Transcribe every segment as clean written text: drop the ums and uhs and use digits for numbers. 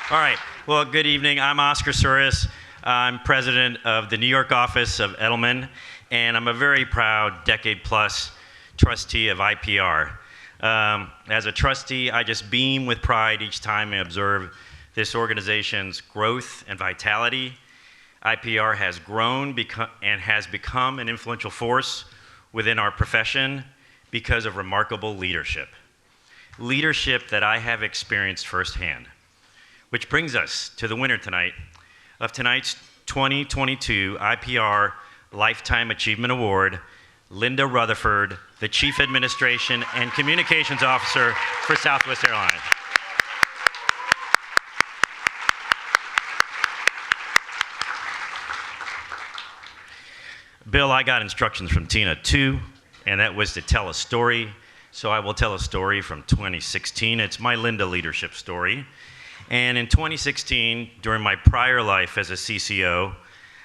All right. Well, good evening. I'm Oscar Suris. I'm president of the New York office of Edelman, and I'm a very proud decade-plus trustee of IPR. As a trustee, I just beam with pride each time I observe this organization's growth and vitality. IPR has grown and has become an influential force within our profession because of remarkable leadership. Leadership that I have experienced firsthand. Which brings us to the winner tonight of tonight's 2022 IPR Lifetime Achievement Award, Linda Rutherford, the Chief Administration and Communications Officer for Southwest Airlines. Bill, I got instructions from Tina too, and that was to tell a story. So I will tell a story from 2016. It's my Linda leadership story. And in 2016, during my prior life as a CCO,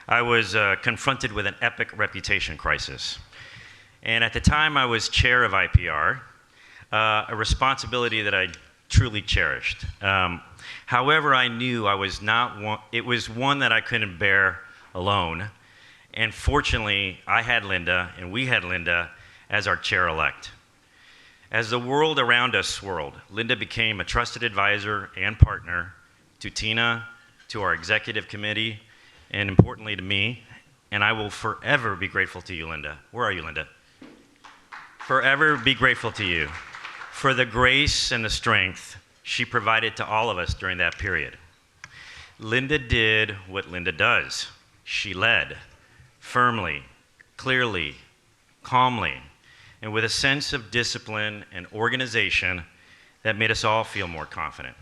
I was confronted with an epic reputation crisis. And at the time, I was chair of IPR, a responsibility that I truly cherished. However, I knew it was one that I couldn't bear alone. And fortunately, I had Linda, and we had Linda as our chair-elect. As the world around us swirled, Linda became a trusted advisor and partner to Tina, to our executive committee, and importantly to me, and I will forever be grateful to you, Linda. Where are you, Linda? Forever be grateful to you for the grace and the strength she provided to all of us during that period. Linda did what Linda does. She led firmly, clearly, calmly, and with a sense of discipline and organization that made us all feel more confident.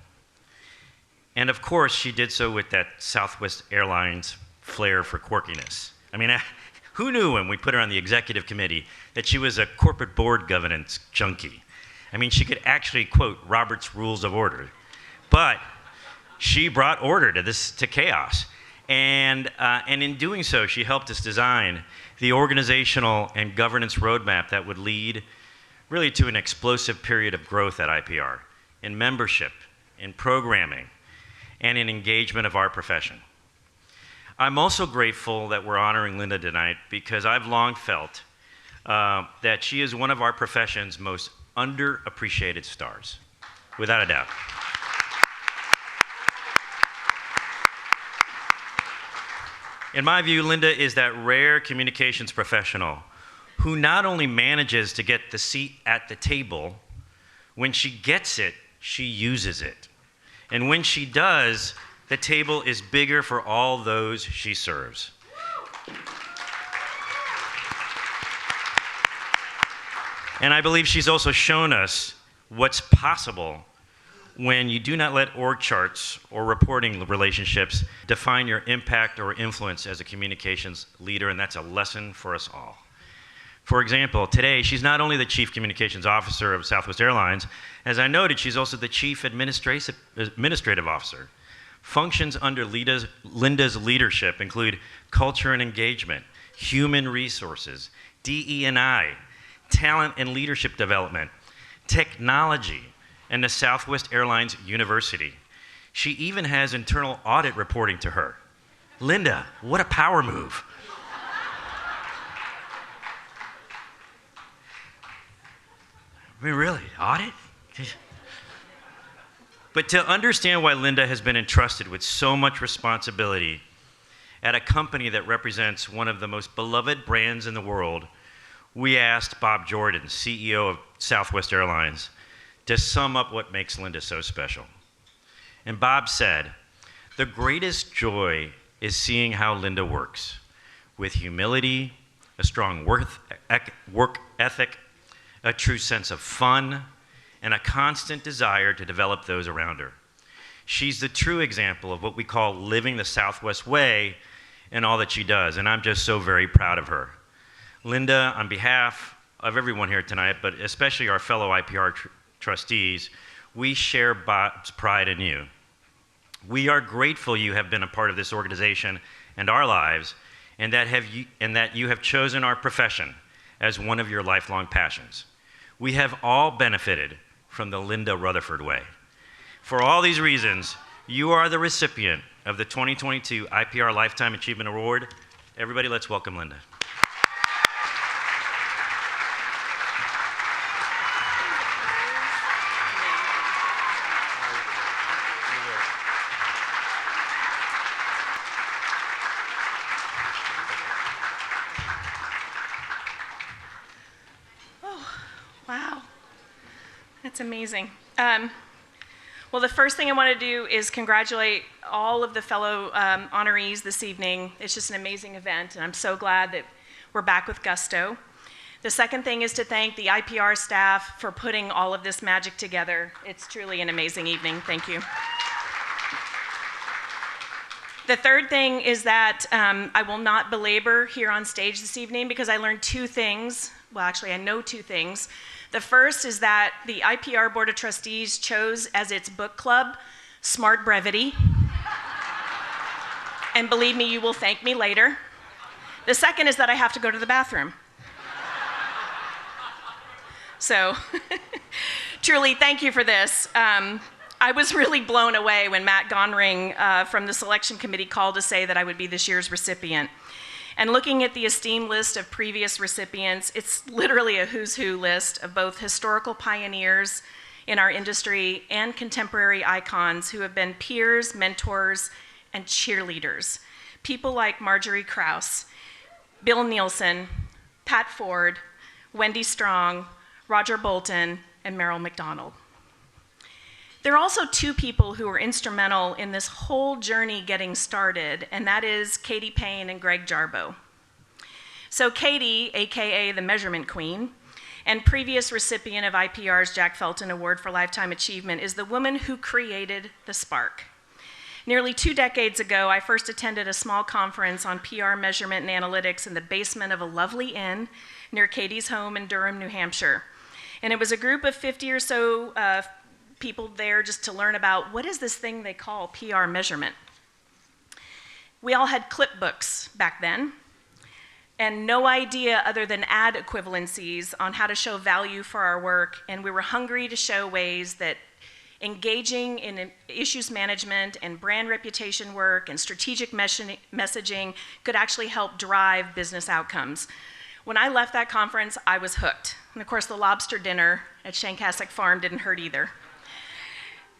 And of course, she did so with that Southwest Airlines flair for quirkiness. I mean, who knew when we put her on the executive committee that she was a corporate board governance junkie? I mean, she could actually quote Robert's Rules of Order. But she brought order to chaos. And in doing so, she helped us design the organizational and governance roadmap that would lead really to an explosive period of growth at IPR in membership, in programming, and in engagement of our profession. I'm also grateful that we're honoring Linda tonight because I've long felt that she is one of our profession's most underappreciated stars, without a doubt. In my view, Linda is that rare communications professional who not only manages to get the seat at the table, when she gets it, she uses it. And when she does, the table is bigger for all those she serves. And I believe she's also shown us what's possible when you do not let org charts or reporting relationships define your impact or influence as a communications leader, and that's a lesson for us all. For example, today, she's not only the Chief Communications Officer of Southwest Airlines, as I noted, she's also the Chief Administrative Officer. Functions under Linda's leadership include culture and engagement, human resources, DE&I, talent and leadership development, technology, and the Southwest Airlines University. She even has internal audit reporting to her. Linda, what a power move. I mean, really, audit? But to understand why Linda has been entrusted with so much responsibility at a company that represents one of the most beloved brands in the world, we asked Bob Jordan, CEO of Southwest Airlines, to sum up what makes Linda so special. And Bob said, "The greatest joy is seeing how Linda works, with humility, a strong work ethic, a true sense of fun, and a constant desire to develop those around her. She's the true example of what we call living the Southwest way in all that she does, and I'm just so very proud of her." Linda, on behalf of everyone here tonight, but especially our fellow IPR trustees, we share Bob's pride in you. We are grateful you have been a part of this organization and our lives, and that you have chosen our profession as one of your lifelong passions. We have all benefited from the Linda Rutherford way. For all these reasons, You are the recipient of the 2022 IPR Lifetime Achievement Award. Everybody, let's welcome Linda. Wow, that's amazing. Well, the first thing I want to do is congratulate all of the fellow honorees this evening. It's just an amazing event, and I'm so glad that we're back with gusto. The second thing is to thank the IPR staff for putting all of this magic together. It's truly an amazing evening. Thank you. The third thing is that I will not belabor here on stage this evening because I learned two things. Well, actually, I know two things. The first is that the IPR Board of Trustees chose as its book club Smart Brevity. And believe me, you will thank me later. The second is that I have to go to the bathroom. So, truly, thank you for this. I was really blown away when Matt Gonring from the selection committee called to say that I would be this year's recipient. And looking at the esteemed list of previous recipients, it's literally a who's who list of both historical pioneers in our industry and contemporary icons who have been peers, mentors, and cheerleaders. People like Marjorie Krause, Bill Nielsen, Pat Ford, Wendy Strong, Roger Bolton, and Merrill McDonald. There are also two people who were instrumental in this whole journey getting started, and that is Katie Payne and Greg Jarboe. So Katie, AKA the Measurement Queen, and previous recipient of IPR's Jack Felton Award for Lifetime Achievement, is the woman who created the spark. Nearly 2 decades ago, I first attended a small conference on PR measurement and analytics in the basement of a lovely inn near Katie's home in Durham, New Hampshire. And it was a group of 50 or so people there just to learn about what is this thing they call PR measurement. We all had clip books back then and no idea other than ad equivalencies on how to show value for our work, and we were hungry to show ways that engaging in issues management and brand reputation work and strategic messaging could actually help drive business outcomes. When I left that conference, I was hooked. And of course, the lobster dinner at Shanksacek Farm didn't hurt either.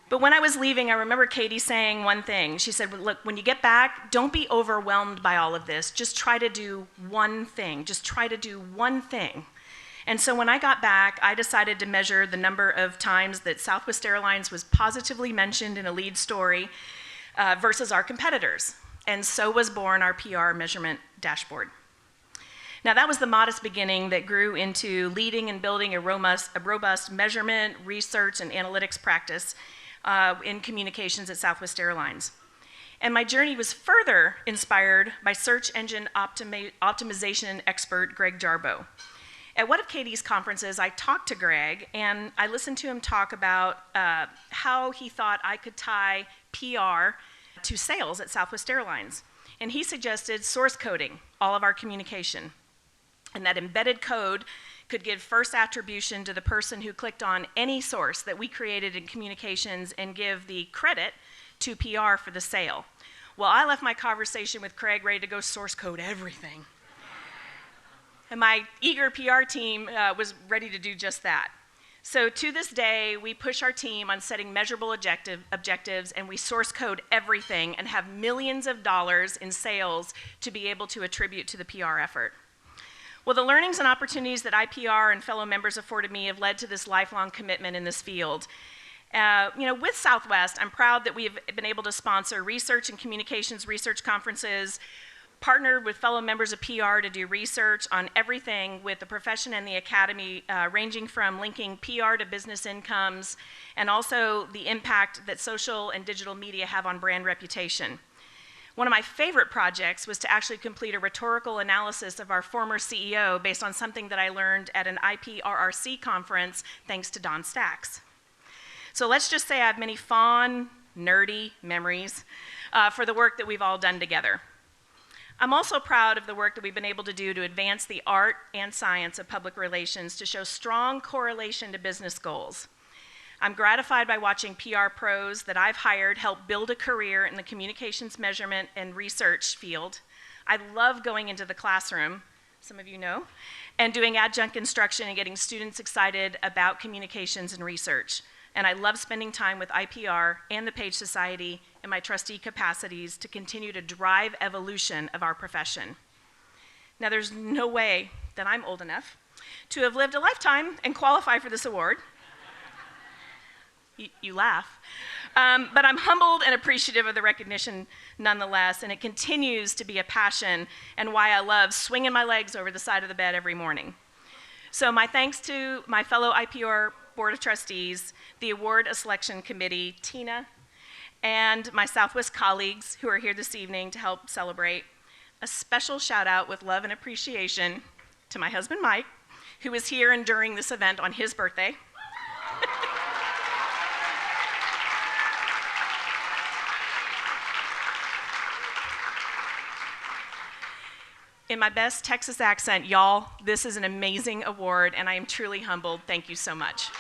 But when I was leaving, I remember Katie saying one thing. She said, look, when you get back, don't be overwhelmed by all of this. Just try to do one thing. Just try to do one thing. And so when I got back, I decided to measure the number of times that Southwest Airlines was positively mentioned in a lead story versus our competitors. And so was born our PR measurement dashboard. Now, that was the modest beginning that grew into leading and building a robust measurement, research, and analytics practice in communications at Southwest Airlines. And my journey was further inspired by search engine optimization expert Greg Jarboe. At one of Katie's conferences, I talked to Greg, and I listened to him talk about how he thought I could tie PR to sales at Southwest Airlines. And he suggested source coding all of our communication, and that embedded code could give first attribution to the person who clicked on any source that we created in communications and give the credit to PR for the sale. Well, I left my conversation with Craig ready to go source code everything. And my eager PR team was ready to do just that. So to this day, we push our team on setting measurable objectives, and we source code everything and have millions of dollars in sales to be able to attribute to the PR effort. Well, the learnings and opportunities that IPR and fellow members afforded me have led to this lifelong commitment in this field. With Southwest, I'm proud that we have been able to sponsor research and communications research conferences, partnered with fellow members of PR to do research on everything with the profession and the academy, ranging from linking PR to business incomes, and also the impact that social and digital media have on brand reputation. One of my favorite projects was to actually complete a rhetorical analysis of our former CEO based on something that I learned at an IPRRC conference thanks to Don Stacks. So let's just say I have many fond, nerdy memories for the work that we've all done together. I'm also proud of the work that we've been able to do to advance the art and science of public relations to show strong correlation to business goals. I'm gratified by watching PR pros that I've hired help build a career in the communications measurement and research field. I love going into the classroom, some of you know, and doing adjunct instruction and getting students excited about communications and research. And I love spending time with IPR and the Page Society in my trustee capacities to continue to drive evolution of our profession. Now, there's no way that I'm old enough to have lived a lifetime and qualify for this award. You laugh. But I'm humbled and appreciative of the recognition nonetheless, and it continues to be a passion and why I love swinging my legs over the side of the bed every morning. So my thanks to my fellow IPR Board of Trustees, the Award Selection Committee, Tina, and my Southwest colleagues who are here this evening to help celebrate. A special shout out with love and appreciation to my husband, Mike, who was here and during this event on his birthday. In my best Texas accent, y'all, this is an amazing award, and I am truly humbled. Thank you so much.